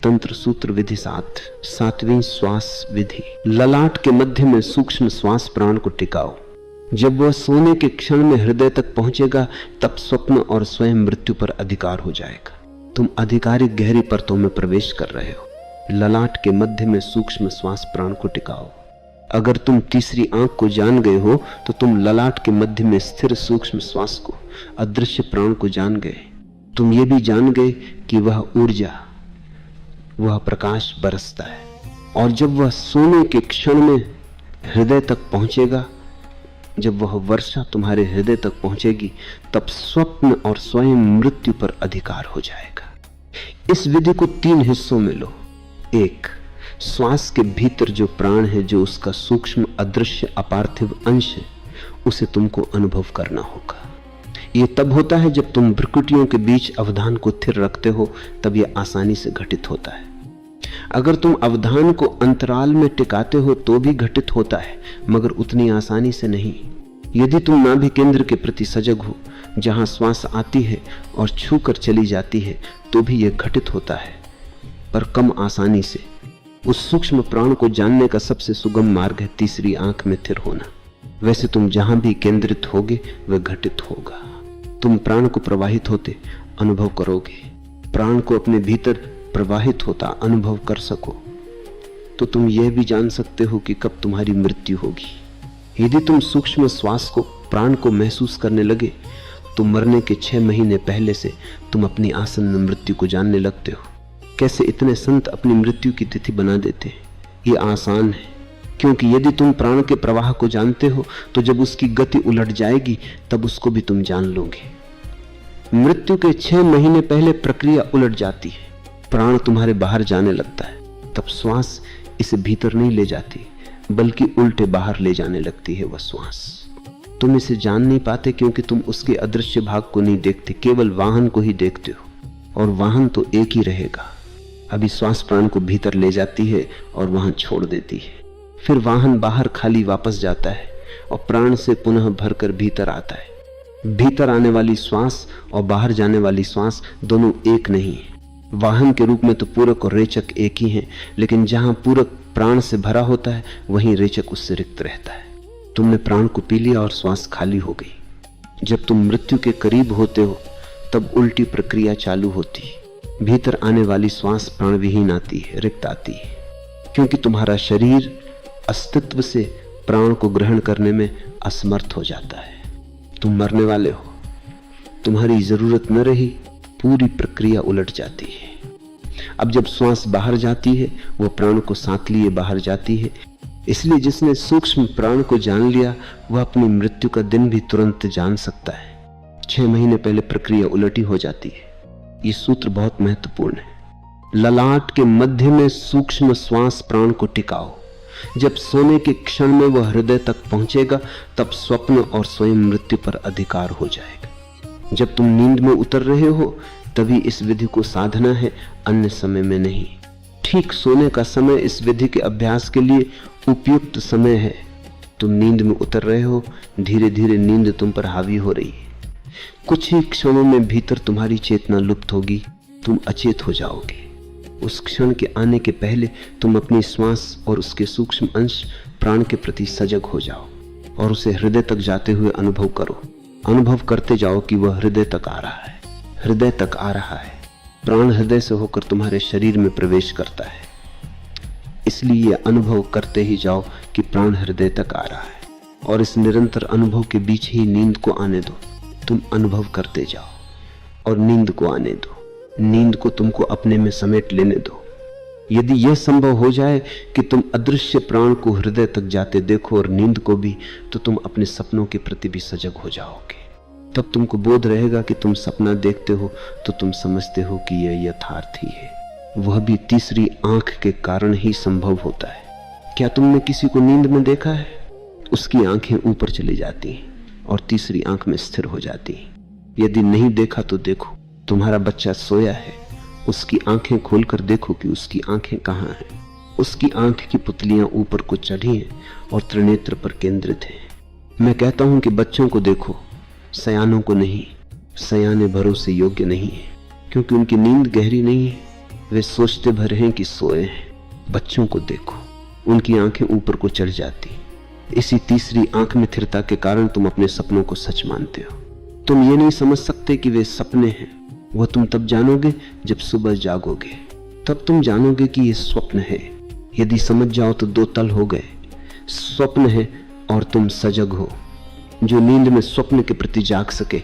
तंत्र सूत्र विधि 7, 7वीं श्वास विधि। ललाट के मध्य में सूक्ष्म श्वास प्राण को टिकाओ। जब वह सोने के क्षण में हृदय तक पहुंचेगा तब स्वप्न और स्वयं मृत्यु पर अधिकार हो जाएगा। तुम आधिकारिक गहरी परतों में प्रवेश कर रहे हो। ललाट के मध्य में सूक्ष्म श्वास प्राण को टिकाओ। अगर तुम तीसरी आंख को जान गए हो तो तुम ललाट के मध्य में स्थिर सूक्ष्म श्वास को, अदृश्य प्राण को जान गए। तुम ये भी जान गए कि वह ऊर्जा, वह प्रकाश बरसता है, और जब वह सोने के क्षण में हृदय तक पहुंचेगा, जब वह वर्षा तुम्हारे हृदय तक पहुंचेगी, तब स्वप्न और स्वयं मृत्यु पर अधिकार हो जाएगा। इस विधि को 3 हिस्सों में लो। 1, श्वास के भीतर जो प्राण है, जो उसका सूक्ष्म अदृश्य अपार्थिव अंश है, उसे तुमको अनुभव करना होगा। यह तब होता है जब तुम भ्रुकुटियों के बीच अवधान को स्थिर रखते हो, तब यह आसानी से घटित होता है। अगर तुम अवधान को अंतराल में टिकाते हो तो भी घटित होता है, मगर उतनी आसानी से नहीं। यदि तुम नाभि केंद्र के प्रति सजग हो, जहां श्वास आती है और छूकर चली जाती है, तो भी यह घटित होता है, पर कम आसानी से। उस सूक्ष्म प्राण को जानने का सबसे सुगम मार्ग है तीसरी आंख में स्थिर होना। वैसे तुम जहां भी केंद्रित होगे वह घटित होगा। तुम प्राण को प्रवाहित होते अनुभव करोगे। प्राण को अपने भीतर प्रवाहित होता अनुभव कर सको तो तुम यह भी जान सकते हो कि कब तुम्हारी मृत्यु होगी। यदि तुम सूक्ष्म श्वास को, प्राण को महसूस करने लगे तो मरने के 6 महीने पहले से तुम अपनी आसन्न मृत्यु को जानने लगते हो। कैसे इतने संत अपनी मृत्यु की तिथि बना देते हैं। ये आसान है, क्योंकि यदि तुम प्राण के प्रवाह को जानते हो तो जब उसकी गति उलट जाएगी तब उसको भी तुम जान लोगे। मृत्यु के 6 महीने पहले प्रक्रिया उलट जाती है। प्राण तुम्हारे बाहर जाने लगता है, तब श्वास इसे भीतर नहीं ले जाती, बल्कि उल्टे बाहर ले जाने लगती है वह श्वास। तुम इसे जान नहीं पाते क्योंकि तुम उसके अदृश्य भाग को नहीं देखते, केवल वाहन को ही देखते हो, और वाहन तो एक ही रहेगा। अभी श्वास प्राण को भीतर ले जाती है और वहां छोड़ देती है। फिर वाहन बाहर खाली वापस जाता है और प्राण से पुनः भरकर भीतर आता है। भीतर आने वाली श्वास और बाहर जाने वाली श्वास दोनों एक नहीं है। वाहन के रूप में तो पूरक और रेचक एक ही हैं, लेकिन जहां पूरक प्राण से भरा होता है वहीं रेचक उससे रिक्त रहता है। तुमने प्राण को पी लिया और श्वास खाली हो गई। जब तुम मृत्यु के करीब होते हो तब उल्टी प्रक्रिया चालू होती है। भीतर आने वाली श्वास प्राणविहीन आती है, रिक्त आती है, क्योंकि तुम्हारा शरीर अस्तित्व से प्राण को ग्रहण करने में असमर्थ हो जाता है। तुम मरने वाले हो, तुम्हारी जरूरत न रही, पूरी प्रक्रिया उलट जाती है। अब जब श्वास बाहर जाती है वो प्राण को साथ लिए बाहर जाती है। इसलिए जिसने सूक्ष्म प्राण को जान लिया वह अपनी मृत्यु का दिन भी तुरंत जान सकता है। 6 महीने पहले प्रक्रिया उलटी हो जाती है। ये सूत्र बहुत महत्वपूर्ण है। ललाट के मध्य में सूक्ष्म श्वास प्राण को टिकाओ। जब सोने के क्षण में वह हृदय तक पहुंचेगा तब स्वप्न और स्वयं मृत्यु पर अधिकार हो जाएगा। जब तुम नींद में उतर रहे हो तभी इस विधि को साधना है, अन्य समय में नहीं। ठीक सोने का समय इस विधि के अभ्यास के लिए उपयुक्त समय है। तुम नींद में उतर रहे हो, धीरे धीरे नींद तुम पर हावी हो रही है। कुछ ही क्षणों में भीतर तुम्हारी चेतना लुप्त होगी, तुम अचेत हो जाओगे। उस क्षण के आने के पहले तुम अपनी श्वास और उसके सूक्ष्म अंश प्राण के प्रति सजग हो जाओ और उसे हृदय तक जाते हुए अनुभव करो। अनुभव करते जाओ कि वह हृदय तक आ रहा है, हृदय तक आ रहा है। प्राण हृदय से होकर तुम्हारे शरीर में प्रवेश करता है। इसलिए यह अनुभव करते ही जाओ कि प्राण हृदय तक आ रहा है, और इस निरंतर अनुभव के बीच ही नींद को आने दो। तुम अनुभव करते जाओ और नींद को आने दो। नींद को तुमको अपने में समेट लेने दो। यदि यह संभव हो जाए कि तुम अदृश्य प्राण को हृदय तक जाते देखो और नींद को भी, तो तुम अपने सपनों के प्रति भी सजग हो जाओगे। तब तुमको बोध रहेगा कि तुम सपना देखते हो तो तुम समझते हो कि यह यथार्थ ही है। वह भी तीसरी आंख के कारण ही संभव होता है। क्या तुमने किसी को नींद में देखा है? उसकी आंखें ऊपर चली जाती हैं और तीसरी आंख में स्थिर हो जाती हैं। यदि नहीं देखा तो देखो, तुम्हारा बच्चा सोया है, उसकी आंखें खोलकर देखो कि उसकी आंखें कहाँ हैं। उसकी आंख की पुतलियां ऊपर को चढ़ी हैं और त्रिनेत्र पर केंद्रित हैं। मैं कहता हूं कि बच्चों को देखो, सयानों को नहीं। सयाने भरोसे योग्य नहीं है, क्योंकि उनकी नींद गहरी नहीं है। वे सोचते भर हैं कि सोए हैं। बच्चों को देखो, उनकी आंखें ऊपर को चढ़ जाती। इसी तीसरी आंख में थिरता के कारण तुम अपने सपनों को सच मानते हो। तुम ये नहीं समझ सकते कि वे सपने हैं। वह तुम तब जानोगे जब सुबह जागोगे, तब तुम जानोगे कि ये स्वप्न है। यदि समझ जाओ तो दो तल हो गए, स्वप्न है और तुम सजग हो। जो नींद में स्वप्न के प्रति जाग सके,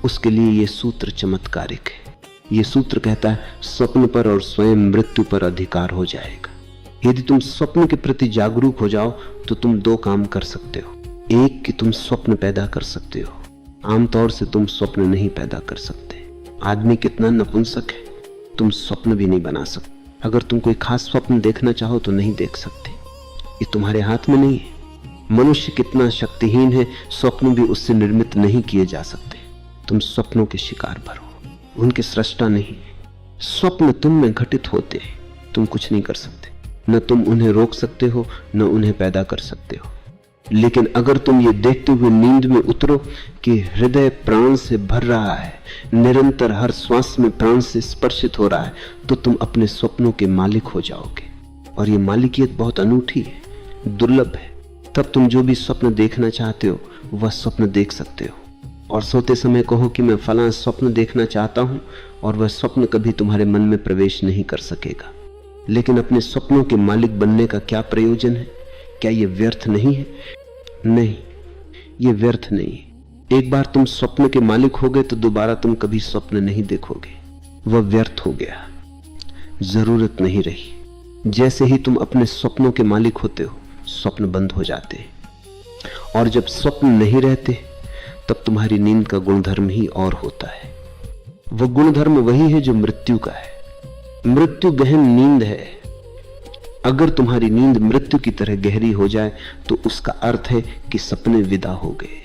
उसके लिए ये सूत्र चमत्कारिक है। ये सूत्र कहता है स्वप्न पर और स्वयं मृत्यु पर अधिकार हो जाएगा। यदि तुम स्वप्न के प्रति जागरूक हो जाओ तो तुम दो काम कर सकते हो। एक कि तुम स्वप्न पैदा कर सकते हो। आमतौर से तुम स्वप्न नहीं पैदा कर सकते। आदमी कितना नपुंसक है, तुम स्वप्न भी नहीं बना सकते। अगर तुम कोई खास स्वप्न देखना चाहो तो नहीं देख सकते, ये तुम्हारे हाथ में नहीं है। मनुष्य कितना शक्तिहीन है, स्वप्न भी उससे निर्मित नहीं किए जा सकते। तुम स्वप्नों के शिकार भर हो, उनके सृष्टा नहीं। स्वप्न तुम में घटित होते हैं, तुम कुछ नहीं कर सकते। न तुम उन्हें रोक सकते हो, न उन्हें पैदा कर सकते हो। लेकिन अगर तुम ये देखते हुए नींद में उतरो कि हृदय प्राण से भर रहा है, निरंतर हर श्वास में प्राण से स्पर्शित हो रहा है, तो तुम अपने स्वप्नों के मालिक हो जाओगे। और ये मालिकियत बहुत अनूठी है, दुर्लभ है। तब तुम जो भी स्वप्न देखना चाहते हो वह स्वप्न देख सकते हो। और सोते समय कहो कि मैं फलां स्वप्न देखना चाहता हूं, और वह स्वप्न कभी तुम्हारे मन में प्रवेश नहीं कर सकेगा। लेकिन अपने स्वप्नों के मालिक बनने का क्या प्रयोजन है? क्या ये व्यर्थ नहीं है? नहीं, ये व्यर्थ नहीं है। एक बार तुम स्वप्न के मालिक हो गए तो दोबारा तुम कभी स्वप्न नहीं देखोगे। वह व्यर्थ हो गया, जरूरत नहीं रही। जैसे ही तुम अपने स्वप्नों के मालिक होते हो, स्वप्न बंद हो जाते हैं। और जब स्वप्न नहीं रहते तब तुम्हारी नींद का गुणधर्म ही और होता है। वह गुणधर्म वही है जो मृत्यु का है। मृत्यु गहन नींद है। अगर तुम्हारी नींद मृत्यु की तरह गहरी हो जाए तो उसका अर्थ है कि सपने विदा हो गए।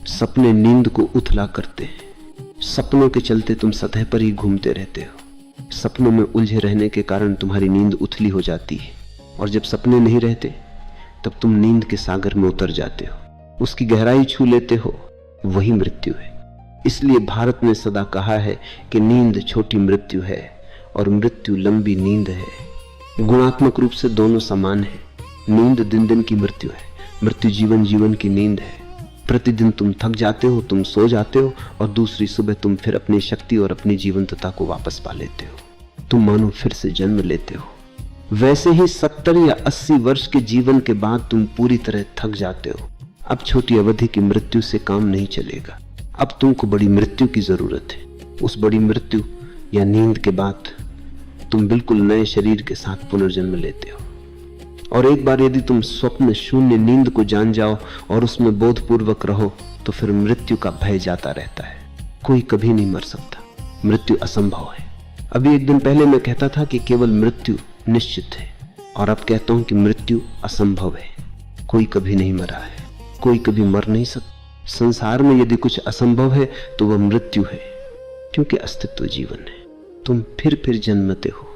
सपने नींद को उथला करते हैं। सपनों के चलते तुम सतह पर ही घूमते रहते हो। सपनों में उलझे रहने के कारण तुम्हारी नींद उथली हो जाती है। और जब सपने नहीं रहते तब तुम नींद के सागर में उतर जाते हो, उसकी गहराई छू लेते हो। वही मृत्यु है। इसलिए भारत ने सदा कहा है कि नींद छोटी मृत्यु है और मृत्यु लंबी नींद है। गुणात्मक रूप से दोनों समान है। नींद दिन दिन की मृत्यु है, मृत्यु जीवन जीवन की नींद है। प्रतिदिन तुम थक जाते हो, तुम सो जाते हो, और दूसरी सुबह तुम फिर अपनी शक्ति और अपनी जीवंतता को वापस पा लेते हो। तुम मानो फिर से जन्म लेते हो। वैसे ही 70 या 80 वर्ष के जीवन के बाद तुम पूरी तरह थक जाते हो। अब छोटी अवधि की मृत्यु से काम नहीं चलेगा। अब तुमको बड़ी मृत्यु की जरूरत है। उस बड़ी मृत्यु या नींद के बाद तुम बिल्कुल नए शरीर के साथ पुनर्जन्म लेते हो। और एक बार यदि तुम स्वप्न शून्य नींद को जान जाओ और उसमें बोधपूर्वक रहो तो फिर मृत्यु का भय जाता रहता है। कोई कभी नहीं मर सकता, मृत्यु असंभव है। अभी एक दिन पहले मैं कहता था कि केवल मृत्यु निश्चित है, और अब कहता हूं कि मृत्यु असंभव है। कोई कभी नहीं मरा है, कोई कभी मर नहीं सकता। संसार में यदि कुछ असंभव है तो वह मृत्यु है, क्योंकि अस्तित्व जीवन है। तुम फिर जन्मते हो,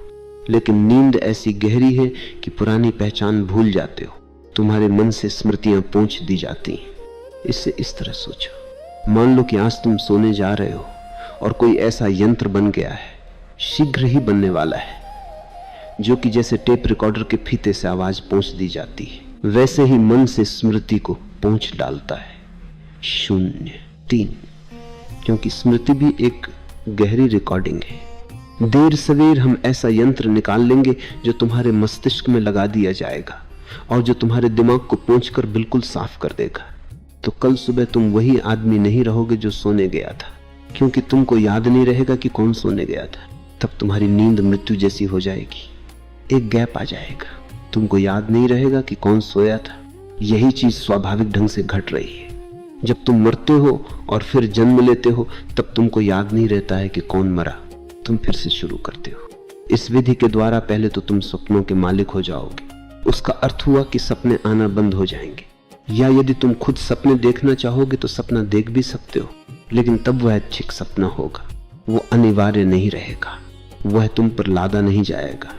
लेकिन नींद ऐसी गहरी है कि पुरानी पहचान भूल जाते हो। तुम्हारे मन से स्मृतियां पोंछ दी जाती हैं। इससे इस तरह सोचो, मान लो कि आज तुम सोने जा रहे हो और कोई ऐसा यंत्र बन गया है, शीघ्र ही बनने वाला है, जो कि जैसे टेप रिकॉर्डर के फीते से आवाज पोंछ दी जाती है, वैसे ही मन से स्मृति को पोंछ डालता है। 0 3, क्योंकि स्मृति भी एक गहरी रिकॉर्डिंग है। देर सवेर हम ऐसा यंत्र निकाल लेंगे जो तुम्हारे मस्तिष्क में लगा दिया जाएगा और जो तुम्हारे दिमाग को पोंछकर बिल्कुल साफ कर देगा। तो कल सुबह तुम वही आदमी नहीं रहोगे जो सोने गया था, क्योंकि तुमको याद नहीं रहेगा कि कौन सोने गया था। तब तुम्हारी नींद मृत्यु जैसी हो जाएगी। एक गैप आ जाएगा, तुमको याद नहीं रहेगा कि कौन सोया था। यही चीज स्वाभाविक ढंग से घट रही है। जब तुम मरते हो और फिर जन्म लेते हो तब तुमको याद नहीं रहता है कि कौन मरा। तुम फिर से शुरू करते हो। इस विधि के द्वारा पहले तो तुम सपनों के मालिक हो जाओगे। उसका अर्थ हुआ कि सपने आना बंद हो जाएंगे। या यदि तुम खुद सपने देखना चाहोगे तो सपना देख भी सकते हो, लेकिन तब वह ठीक सपना होगा। वो अनिवार्य नहीं रहेगा, वह तुम पर लादा नहीं जाएगा,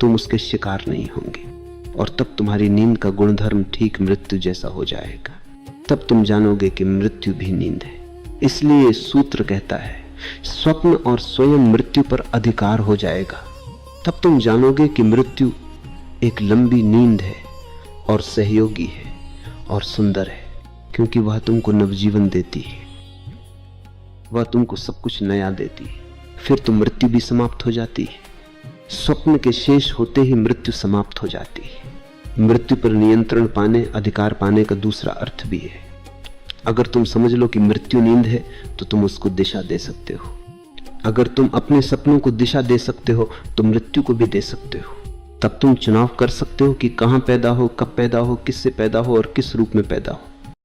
तुम उसके शिकार नहीं होंगे। और तब तुम्हारी नींद का गुणधर्म ठीक मृत्यु जैसा हो जाएगा। तब तुम जानोगे कि मृत्यु भी नींद है। इसलिए सूत्र कहता है स्वप्न और स्वयं मृत्यु पर अधिकार हो जाएगा। तब तुम जानोगे कि मृत्यु एक लंबी नींद है और सहयोगी है और सुंदर है, क्योंकि वह तुमको नवजीवन देती है, वह तुमको सब कुछ नया देती है। फिर तो मृत्यु भी समाप्त हो जाती है। स्वप्न के शेष होते ही मृत्यु समाप्त हो जाती है। मृत्यु पर नियंत्रण पाने, अधिकार पाने का दूसरा अर्थ भी है। अगर तुम समझ लो कि मृत्यु नींद है तो तुम उसको दिशा दे सकते हो। अगर तुम अपने सपनों को दिशा दे सकते हो तो मृत्यु को भी दे सकते हो। तब तुम चुनाव कर सकते हो कि कहां पैदा हो, कब पैदा हो, किससे पैदा हो और किस रूप में पैदा हो।